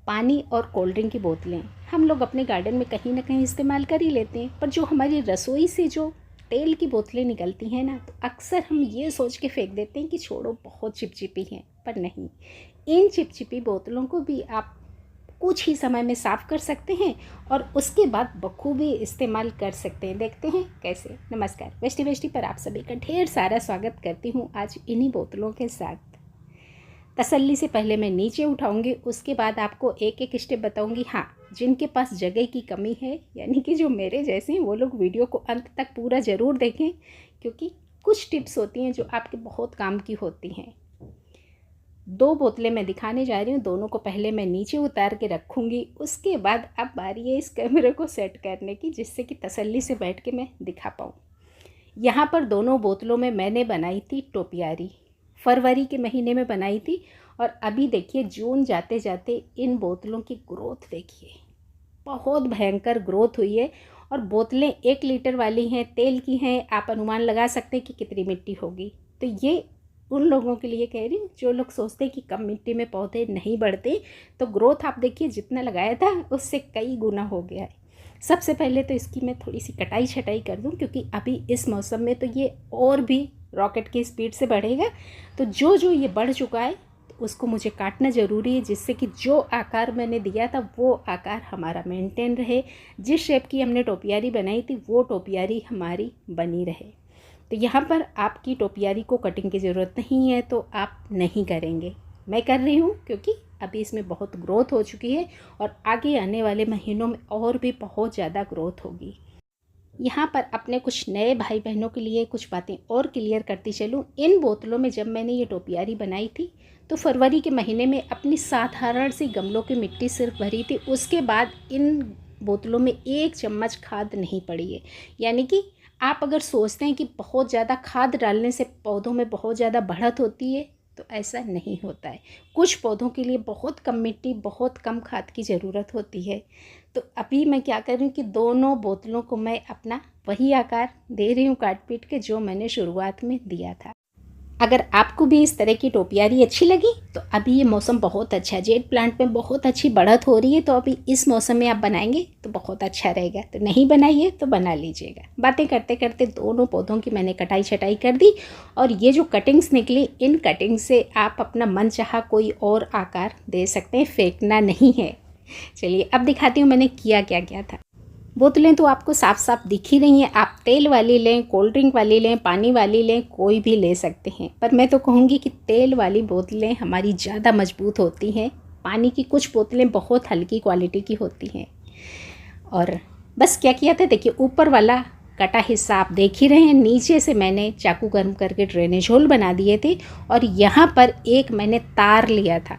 पानी और cold drink की बोतलें हम लोग अपने गार्डन में कहीं ना कहीं इस्तेमाल कर ही लेते हैं, पर जो हमारी रसोई से जो तेल की बोतलें निकलती हैं ना, तो अक्सर हम ये सोच के फेंक देते हैं कि छोड़ो बहुत चिपचिपी हैं। पर नहीं, इन चिपचिपी बोतलों को भी आप कुछ ही समय में साफ़ कर सकते हैं और उसके बाद बखूबी इस्तेमाल कर सकते हैं। देखते हैं कैसे। नमस्कार, वेस्टी वेस्टी पर आप सभी का ढेर सारा स्वागत करती हूँ आज इन्हीं बोतलों के साथ। तसल्ली से पहले मैं नीचे उठाऊंगी, उसके बाद आपको एक एक स्टेप बताऊंगी। हाँ, जिनके पास जगह की कमी है, यानी कि जो मेरे जैसे हैं, वो लोग वीडियो को अंत तक पूरा ज़रूर देखें, क्योंकि कुछ टिप्स होती हैं जो आपके बहुत काम की होती हैं। 2 बोतलें मैं दिखाने जा रही हूँ, दोनों को पहले मैं नीचे उतार के रखूँगी। उसके बाद अब बारी है इस कैमरे को सेट करने की, जिससे कि तसल्ली से बैठ के मैं दिखा पाऊँ। यहाँ पर दोनों बोतलों में मैंने बनाई थी टोपियारी, फरवरी के महीने में बनाई थी। और अभी देखिए जून जाते जाते इन बोतलों की ग्रोथ देखिए, बहुत भयंकर ग्रोथ हुई है। और बोतलें 1 लीटर वाली हैं, तेल की हैं, आप अनुमान लगा सकते हैं कि कितनी मिट्टी होगी। तो ये उन लोगों के लिए कह रही हूँ जो लोग सोचते हैं कि कम मिट्टी में पौधे नहीं बढ़ते, तो ग्रोथ आप देखिए जितना लगाया था उससे कई गुना हो गया है। सबसे पहले तो इसकी मैं थोड़ी सी कटाई छटाई कर दूं, क्योंकि अभी इस मौसम में तो ये और भी रॉकेट की स्पीड से बढ़ेगा। तो जो जो ये बढ़ चुका है तो उसको मुझे काटना ज़रूरी है, जिससे कि जो आकार मैंने दिया था वो आकार हमारा मेंटेन रहे। जिस शेप की हमने टोपियारी बनाई थी वो टोपियारी हमारी बनी रहे। तो यहाँ पर आपकी टोपियारी को कटिंग की ज़रूरत नहीं है, तो आप नहीं करेंगे। मैं कर रही हूँ क्योंकि अभी इसमें बहुत ग्रोथ हो चुकी है और आगे आने वाले महीनों में और भी बहुत ज़्यादा ग्रोथ होगी। यहाँ पर अपने कुछ नए भाई बहनों के लिए कुछ बातें और क्लियर करती चलूँ। इन बोतलों में जब मैंने ये टोपियारी बनाई थी तो फरवरी के महीने में अपनी साधारण सी गमलों की मिट्टी सिर्फ भरी थी। उसके बाद इन बोतलों में 1 चम्मच खाद नहीं पड़ी है। यानी कि आप अगर सोचते हैं कि बहुत ज़्यादा खाद डालने से पौधों में बहुत ज़्यादा बढ़त होती है, तो ऐसा नहीं होता है। कुछ पौधों के लिए बहुत कम मिट्टी, बहुत कम खाद की ज़रूरत होती है। तो अभी मैं क्या कर रही हूँ कि दोनों बोतलों को मैं अपना वही आकार दे रही हूँ काट पीट के, जो मैंने शुरुआत में दिया था। अगर आपको भी इस तरह की टोपियारी अच्छी लगी तो अभी ये मौसम बहुत अच्छा है, जेड प्लांट में बहुत अच्छी बढ़त हो रही है, तो अभी इस मौसम में आप बनाएंगे तो बहुत अच्छा रहेगा। तो नहीं बनाइए तो बना लीजिएगा। बातें करते करते दोनों पौधों की मैंने कटाई छटाई कर दी और ये जो कटिंग्स निकली, इन कटिंग से आप अपना मनचाहा कोई और आकार दे सकते हैं, फेंकना नहीं है। चलिए अब दिखाती हूँ मैंने किया क्या क्या था। बोतलें तो आपको साफ साफ दिख ही रही हैं। आप तेल वाली लें, कोल्ड ड्रिंक वाली लें, पानी वाली लें, कोई भी ले सकते हैं। पर मैं तो कहूँगी कि तेल वाली बोतलें हमारी ज़्यादा मजबूत होती हैं। पानी की कुछ बोतलें बहुत हल्की क्वालिटी की होती हैं। और बस क्या किया था देखिए, ऊपर वाला कटा हिस्सा आप देख ही रहे हैं, नीचे से मैंने चाकू गर्म करके ड्रेनेज होल बना दिए थे। और यहाँ पर एक मैंने तार लिया था,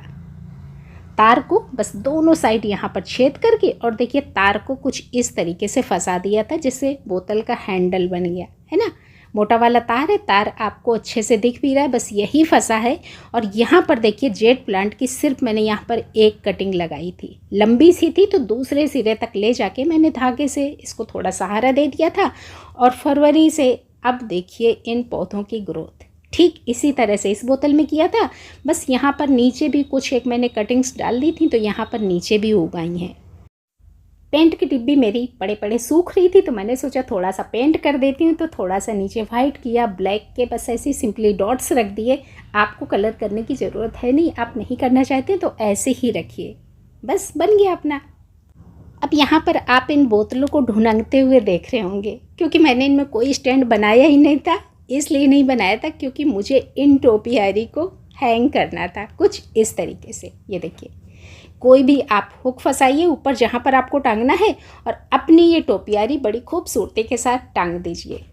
तार को बस दोनों साइड यहाँ पर छेद करके और देखिए तार को कुछ इस तरीके से फंसा दिया था, जिससे बोतल का हैंडल बन गया है ना। मोटा वाला तार है, तार आपको अच्छे से दिख भी रहा है, बस यही फंसा है। और यहाँ पर देखिए जेड प्लांट की सिर्फ मैंने यहाँ पर एक कटिंग लगाई थी, लंबी सी थी, तो दूसरे सिरे तक ले जाके मैंने धागे से इसको थोड़ा सहारा दे दिया था। और फरवरी से अब देखिए इन पौधों की ग्रोथ ठीक इसी तरह से इस बोतल में किया था। बस यहाँ पर नीचे भी कुछ एक मैंने कटिंग्स डाल दी थी, तो यहाँ पर नीचे भी उगाई हैं। पेंट की डिब्बी मेरी पड़े पड़े सूख रही थी, तो मैंने सोचा थोड़ा सा पेंट कर देती हूँ। तो थोड़ा सा नीचे वाइट किया, ब्लैक के बस ऐसे सिंपली डॉट्स रख दिए। आपको कलर करने की ज़रूरत है नहीं, आप नहीं करना चाहते तो ऐसे ही रखिए, बस बन गया अपना। अब यहाँ पर आप इन बोतलों को ढूंढते हुए देख रहे होंगे, क्योंकि मैंने इनमें कोई स्टैंड बनाया ही नहीं था। इसलिए नहीं बनाया था क्योंकि मुझे इन टोपियारी को हैंग करना था कुछ इस तरीके से। ये देखिए, कोई भी आप हुक फंसाइए ऊपर जहाँ पर आपको टांगना है और अपनी ये टोपियारी बड़ी खूबसूरती के साथ टांग दीजिए।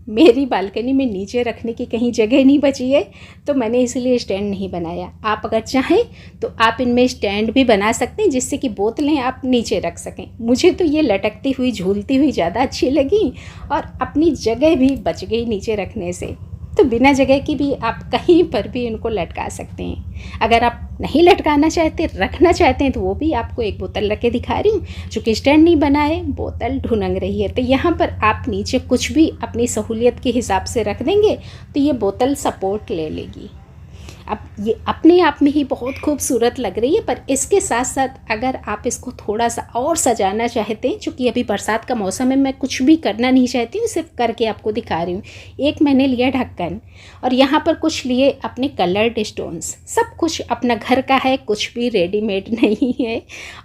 मेरी बालकनी में नीचे रखने की कहीं जगह नहीं बची है, तो मैंने इसलिए स्टैंड नहीं बनाया। आप अगर चाहें तो आप इनमें स्टैंड भी बना सकते हैं, जिससे कि बोतलें आप नीचे रख सकें। मुझे तो ये लटकती हुई झूलती हुई ज़्यादा अच्छी लगी और अपनी जगह भी बच गई नीचे रखने से। तो बिना जगह की भी आप कहीं पर भी इनको लटका सकते हैं। अगर आप नहीं लटकाना चाहते, रखना चाहते हैं, तो वो भी आपको एक बोतल रख के दिखा रही हूँ, चूँकि स्टैंड नहीं बना है, बोतल ढुनंग रही है। तो यहाँ पर आप नीचे कुछ भी अपनी सहूलियत के हिसाब से रख देंगे तो ये बोतल सपोर्ट ले लेगी। अब ये अपने आप में ही बहुत खूबसूरत लग रही है, पर इसके साथ साथ अगर आप इसको थोड़ा सा और सजाना चाहते हैं, चूँकि अभी बरसात का मौसम है, मैं कुछ भी करना नहीं चाहती हूँ, सिर्फ करके आपको दिखा रही हूँ। एक मैंने लिया ढक्कन और यहाँ पर कुछ लिए अपने कलर्ड स्टोन्स, सब कुछ अपना घर का है, कुछ भी रेडीमेड नहीं है।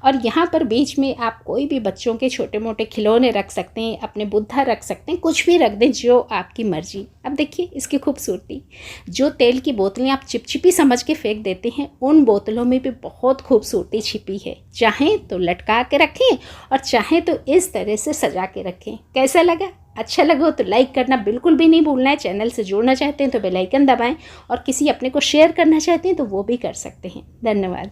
और यहाँ पर बीच में आप कोई भी बच्चों के छोटे मोटे खिलौने रख सकते हैं, अपने बुद्धा रख सकते हैं, कुछ भी रख दें जो आपकी मर्जी। अब देखिए इसकी खूबसूरती, जो तेल की बोतलें आप चिपचिपी समझ के फेंक देते हैं, उन बोतलों में भी बहुत खूबसूरती छिपी है। चाहें तो लटका के रखें और चाहें तो इस तरह से सजा के रखें। कैसा लगा? अच्छा लगा हो तो लाइक करना बिल्कुल भी नहीं भूलना है। चैनल से जुड़ना चाहते हैं तो बेल आइकन दबाएं और किसी अपने को शेयर करना चाहते हैं तो वो भी कर सकते हैं। धन्यवाद।